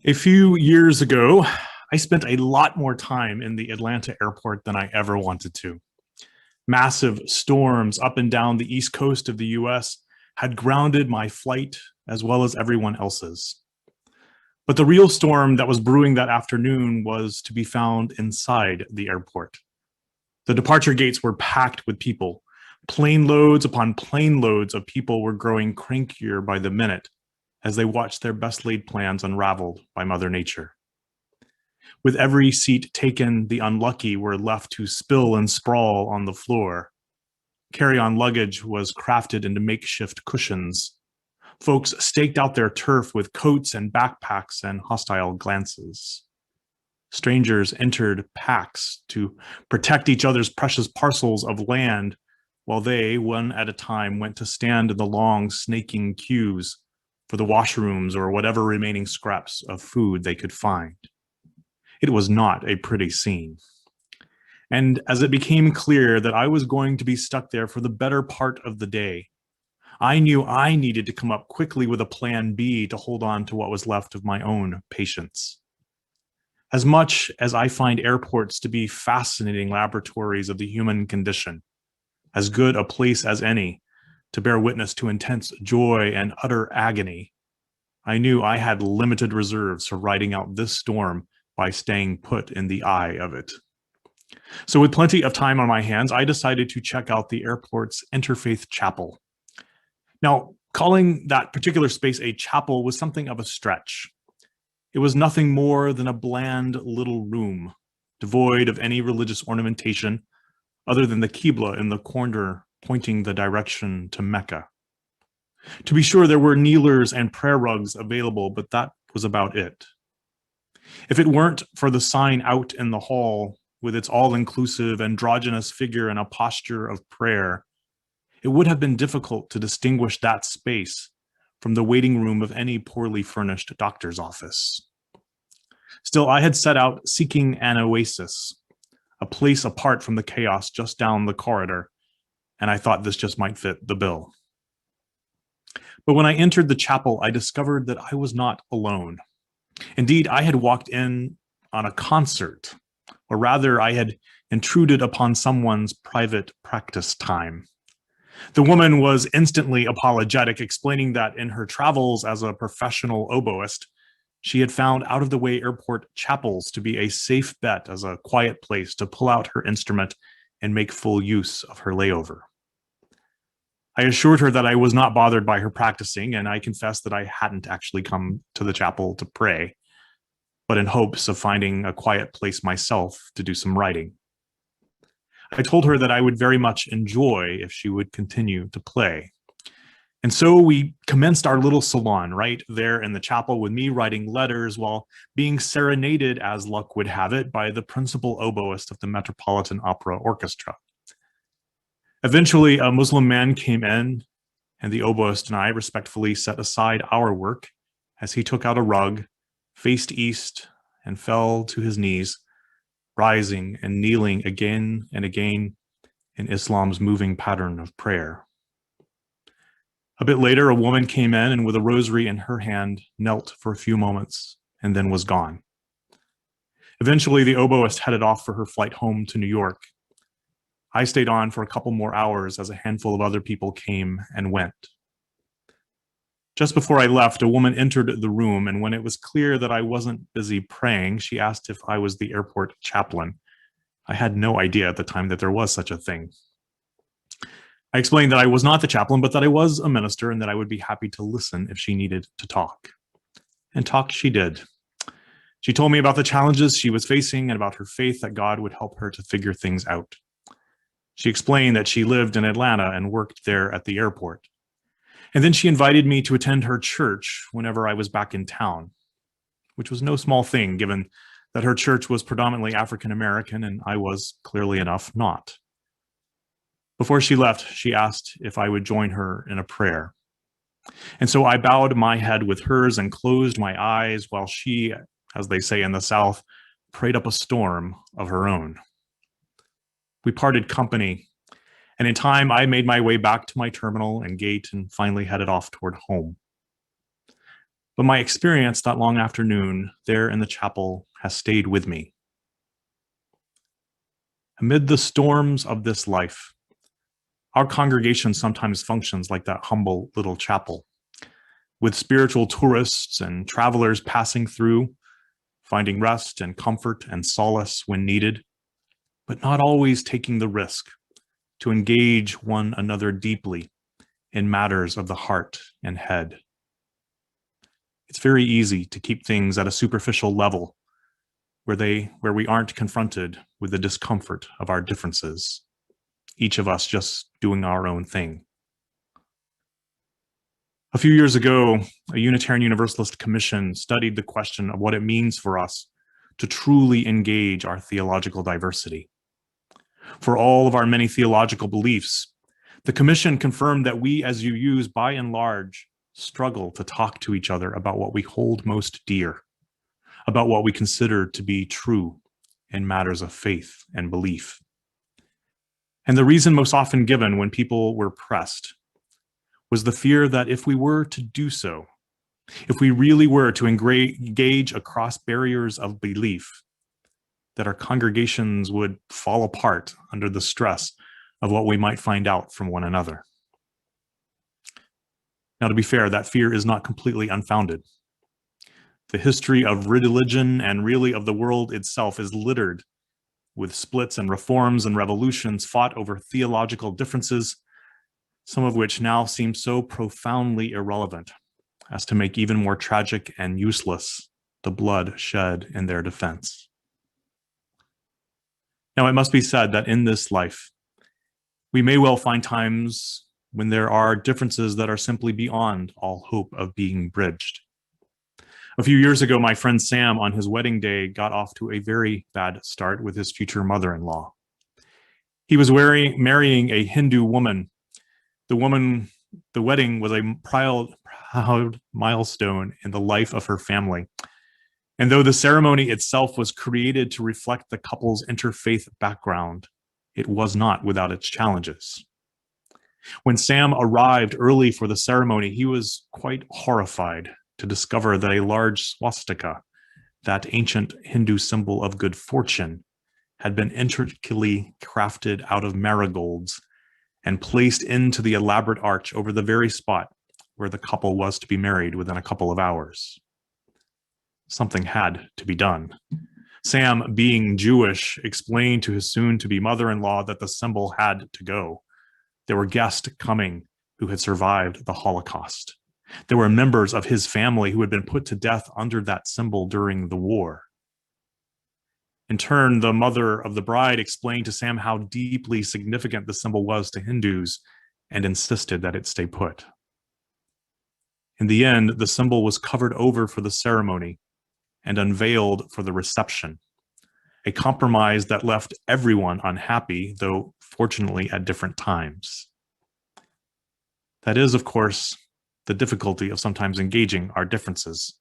A few years ago, I spent a lot more time in the Atlanta airport than I ever wanted to. Massive storms up and down the east coast of the US had grounded my flight as well as everyone else's. But the real storm that was brewing that afternoon was to be found inside the airport. The departure gates were packed with people. Plane loads upon plane loads of people were growing crankier by the minute as they watched their best laid plans unraveled by Mother Nature. With every seat taken, the unlucky were left to spill and sprawl on the floor. Carry-on luggage was crafted into makeshift cushions. Folks staked out their turf with coats and backpacks and hostile glances. Strangers entered packs to protect each other's precious parcels of land, while they, one at a time, went to stand in the long, snaking queues for the washrooms or whatever remaining scraps of food they could find. It was not a pretty scene. And as it became clear that I was going to be stuck there for the better part of the day, I knew I needed to come up quickly with a plan B to hold on to what was left of my own patience. As much as I find airports to be fascinating laboratories of the human condition, as good a place as any to bear witness to intense joy and utter agony, I knew I had limited reserves for riding out this storm by staying put in the eye of it. So with plenty of time on my hands, I decided to check out the airport's Interfaith Chapel. Now, calling that particular space a chapel was something of a stretch. It was nothing more than a bland little room, devoid of any religious ornamentation other than the Qibla in the corner pointing the direction to Mecca. To be sure, there were kneelers and prayer rugs available, but that was about it. If it weren't for the sign out in the hall with its all-inclusive androgynous figure in a posture of prayer, it would have been difficult to distinguish that space from the waiting room of any poorly furnished doctor's office. Still, I had set out seeking an oasis, a place apart from the chaos just down the corridor, and I thought this just might fit the bill. But when I entered the chapel, I discovered that I was not alone. Indeed, I had walked in on a concert, or rather, I had intruded upon someone's private practice time. The woman was instantly apologetic, explaining that in her travels as a professional oboist, she had found out-of-the-way airport chapels to be a safe bet as a quiet place to pull out her instrument and make full use of her layover. I assured her that I was not bothered by her practicing, and I confessed that I hadn't actually come to the chapel to pray, but in hopes of finding a quiet place myself to do some writing. I told her that I would very much enjoy if she would continue to play. And so we commenced our little salon right there in the chapel with me writing letters while being serenaded, as luck would have it, by the principal oboist of the Metropolitan Opera Orchestra. Eventually, a Muslim man came in, and the oboist and I respectfully set aside our work as he took out a rug, faced east, and fell to his knees, rising and kneeling again and again in Islam's moving pattern of prayer. A bit later, a woman came in and with a rosary in her hand, knelt for a few moments and then was gone. Eventually, the oboist headed off for her flight home to New York. I stayed on for a couple more hours as a handful of other people came and went. Just before I left, a woman entered the room, and when it was clear that I wasn't busy praying, she asked if I was the airport chaplain. I had no idea at the time that there was such a thing. I explained that I was not the chaplain, but that I was a minister and that I would be happy to listen if she needed to talk. And talk she did. She told me about the challenges she was facing and about her faith that God would help her to figure things out. She explained that she lived in Atlanta and worked there at the airport. And then she invited me to attend her church whenever I was back in town, which was no small thing given that her church was predominantly African American and I was, clearly enough, not. Before she left, she asked if I would join her in a prayer. And so I bowed my head with hers and closed my eyes while she, as they say in the South, prayed up a storm of her own. We parted company, and in time I made my way back to my terminal and gate and finally headed off toward home. But my experience that long afternoon there in the chapel has stayed with me. Amid the storms of this life, our congregation sometimes functions like that humble little chapel, with spiritual tourists and travelers passing through, finding rest and comfort and solace when needed, but not always taking the risk to engage one another deeply in matters of the heart and head. It's very easy to keep things at a superficial level where we aren't confronted with the discomfort of our differences, each of us just doing our own thing. A few years ago, a Unitarian Universalist commission studied the question of what it means for us to truly engage our theological diversity. For all of our many theological beliefs, the commission confirmed that we as UUs, by and large, struggle to talk to each other about what we hold most dear, about what we consider to be true in matters of faith and belief. And the reason most often given when people were pressed was the fear that if we were to do so, if we really were to engage across barriers of belief, that our congregations would fall apart under the stress of what we might find out from one another. Now, to be fair, that fear is not completely unfounded. The history of religion and really of the world itself is littered with splits and reforms and revolutions fought over theological differences, some of which now seem so profoundly irrelevant as to make even more tragic and useless the blood shed in their defense. Now, it must be said that in this life, we may well find times when there are differences that are simply beyond all hope of being bridged. A few years ago, my friend Sam, on his wedding day, got off to a very bad start with his future mother-in-law. He was marrying a Hindu woman. The wedding was a proud milestone in the life of her family. And though the ceremony itself was created to reflect the couple's interfaith background, it was not without its challenges. When Sam arrived early for the ceremony, he was quite horrified to discover that a large swastika, that ancient Hindu symbol of good fortune, had been intricately crafted out of marigolds and placed into the elaborate arch over the very spot where the couple was to be married within a couple of hours. Something had to be done. Sam, being Jewish, explained to his soon-to-be mother-in-law that the symbol had to go. There were guests coming who had survived the Holocaust. There were members of his family who had been put to death under that symbol during the war. In turn, the mother of the bride explained to Sam how deeply significant the symbol was to Hindus and insisted that it stay put. In the end, the symbol was covered over for the ceremony and unveiled for the reception, a compromise that left everyone unhappy, though fortunately at different times. That is, of course, the difficulty of sometimes engaging our differences.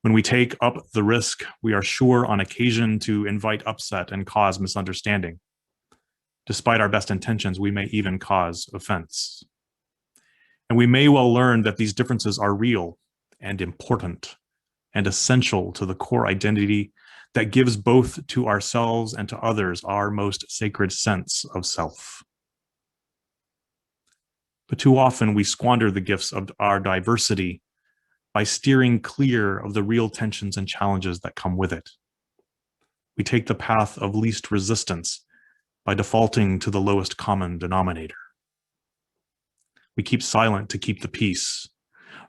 When we take up the risk, we are sure on occasion to invite upset and cause misunderstanding. Despite our best intentions, we may even cause offense. And we may well learn that these differences are real and important and essential to the core identity that gives both to ourselves and to others our most sacred sense of self. But too often we squander the gifts of our diversity by steering clear of the real tensions and challenges that come with it. We take the path of least resistance by defaulting to the lowest common denominator. We keep silent to keep the peace,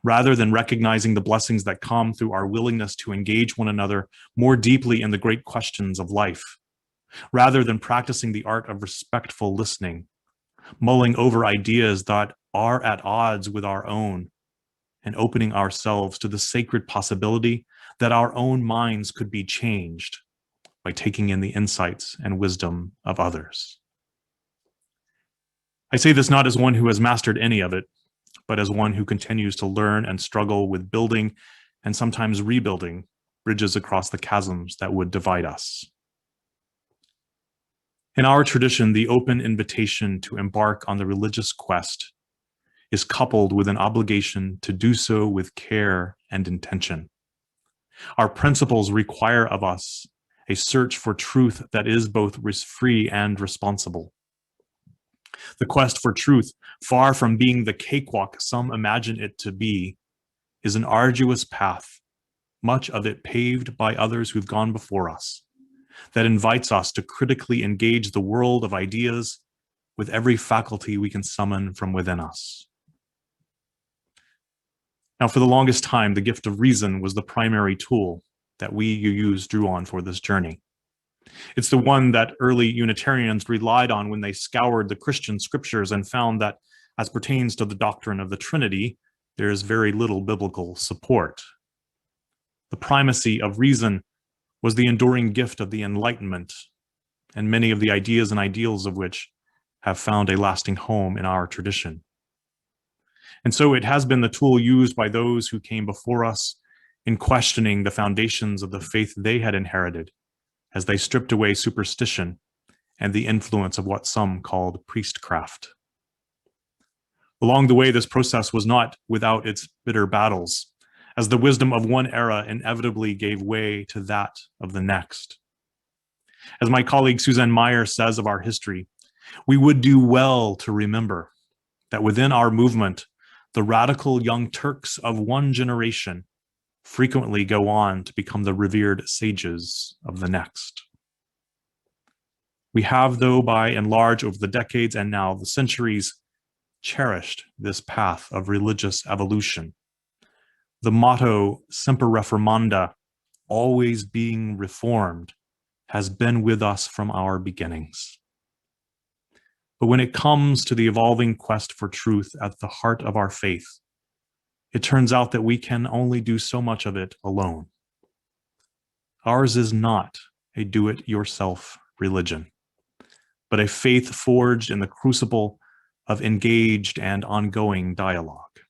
rather than recognizing the blessings that come through our willingness to engage one another more deeply in the great questions of life, rather than practicing the art of respectful listening, mulling over ideas that are at odds with our own, and opening ourselves to the sacred possibility that our own minds could be changed by taking in the insights and wisdom of others. I say this not as one who has mastered any of it, but as one who continues to learn and struggle with building and sometimes rebuilding bridges across the chasms that would divide us. In our tradition, the open invitation to embark on the religious quest is coupled with an obligation to do so with care and intention. Our principles require of us a search for truth that is both free and responsible. The quest for truth, far from being the cakewalk some imagine it to be, is an arduous path, much of it paved by others who've gone before us, that invites us to critically engage the world of ideas with every faculty we can summon from within us. Now, for the longest time, the gift of reason was the primary tool that we UUs drew on for this journey. It's the one that early Unitarians relied on when they scoured the Christian scriptures and found that, as pertains to the doctrine of the Trinity, there is very little biblical support. The primacy of reason was the enduring gift of the Enlightenment, and many of the ideas and ideals of which have found a lasting home in our tradition. And so it has been the tool used by those who came before us in questioning the foundations of the faith they had inherited as they stripped away superstition and the influence of what some called priestcraft. Along the way, this process was not without its bitter battles, as the wisdom of one era inevitably gave way to that of the next. As my colleague Suzanne Meyer says of our history, we would do well to remember that within our movement, the radical young Turks of one generation frequently go on to become the revered sages of the next. We have, though, by and large, over the decades and now the centuries, cherished this path of religious evolution. The motto, Semper Reformanda, always being reformed, has been with us from our beginnings. But when it comes to the evolving quest for truth at the heart of our faith, it turns out that we can only do so much of it alone. Ours is not a do-it-yourself religion, but a faith forged in the crucible of engaged and ongoing dialogue.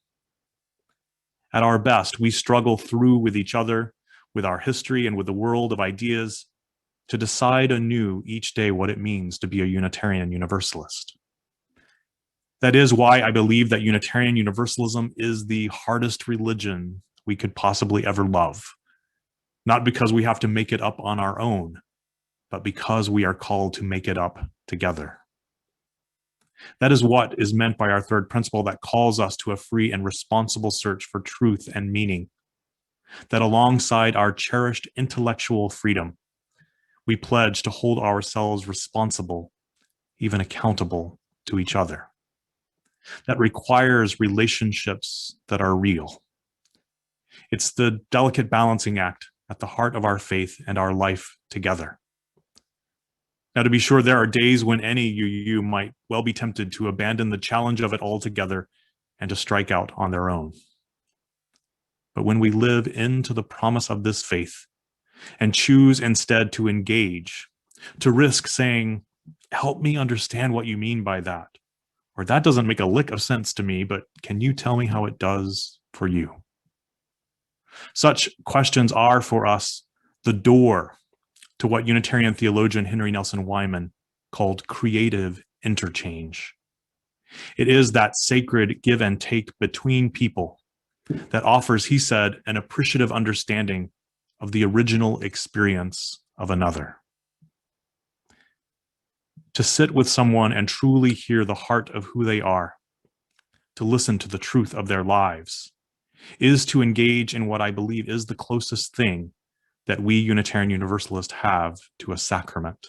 At our best, we struggle through with each other, with our history, and with the world of ideas to decide anew each day what it means to be a Unitarian Universalist. That is why I believe that Unitarian Universalism is the hardest religion we could possibly ever love, not because we have to make it up on our own, but because we are called to make it up together. That is what is meant by our third principle that calls us to a free and responsible search for truth and meaning, that alongside our cherished intellectual freedom, we pledge to hold ourselves responsible, even accountable to each other. That requires relationships that are real. It's the delicate balancing act at the heart of our faith and our life together. Now, to be sure, there are days when any UU might well be tempted to abandon the challenge of it altogether and to strike out on their own. But when we live into the promise of this faith and choose instead to engage, to risk saying, help me understand what you mean by that, or that doesn't make a lick of sense to me, but can you tell me how it does for you? Such questions are for us the door to what Unitarian theologian Henry Nelson Wyman called creative interchange. It is that sacred give and take between people that offers, he said, an appreciative understanding of the original experience of another. To sit with someone and truly hear the heart of who they are, to listen to the truth of their lives, is to engage in what I believe is the closest thing that we Unitarian Universalists have to a sacrament.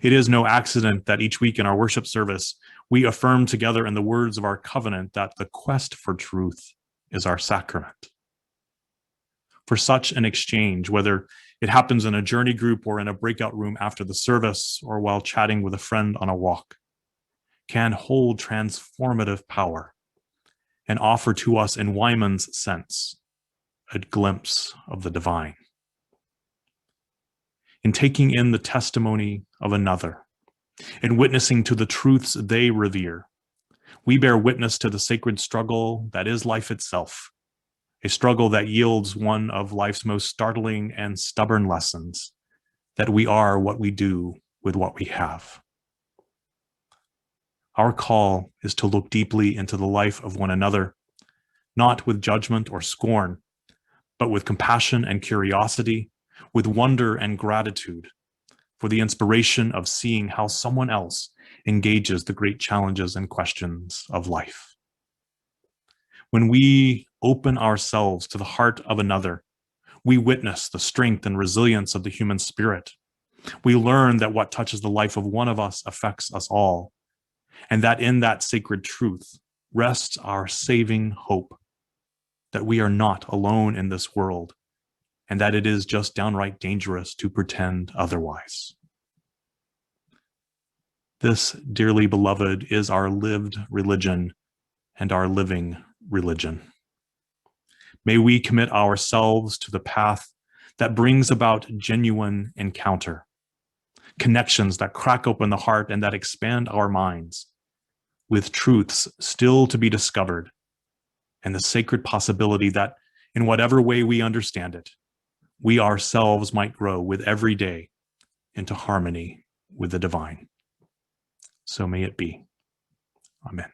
It is no accident that each week in our worship service, we affirm together in the words of our covenant that the quest for truth is our sacrament. For such an exchange, whether it happens in a journey group or in a breakout room after the service or while chatting with a friend on a walk, can hold transformative power and offer to us, in Wyman's sense, a glimpse of the divine. In taking in the testimony of another, in witnessing to the truths they revere, we bear witness to the sacred struggle that is life itself, a struggle that yields one of life's most startling and stubborn lessons, that we are what we do with what we have. Our call is to look deeply into the life of one another, not with judgment or scorn, but with compassion and curiosity, with wonder and gratitude, for the inspiration of seeing how someone else engages the great challenges and questions of life. When we open ourselves to the heart of another, we witness the strength and resilience of the human spirit. We learn that what touches the life of one of us affects us all, and that in that sacred truth rests our saving hope that we are not alone in this world, and that it is just downright dangerous to pretend otherwise. This, dearly beloved, is our lived religion and our living religion. May we commit ourselves to the path that brings about genuine encounter, connections that crack open the heart and that expand our minds, with truths still to be discovered, and the sacred possibility that, in whatever way we understand it, we ourselves might grow with every day into harmony with the divine. So may it be. Amen.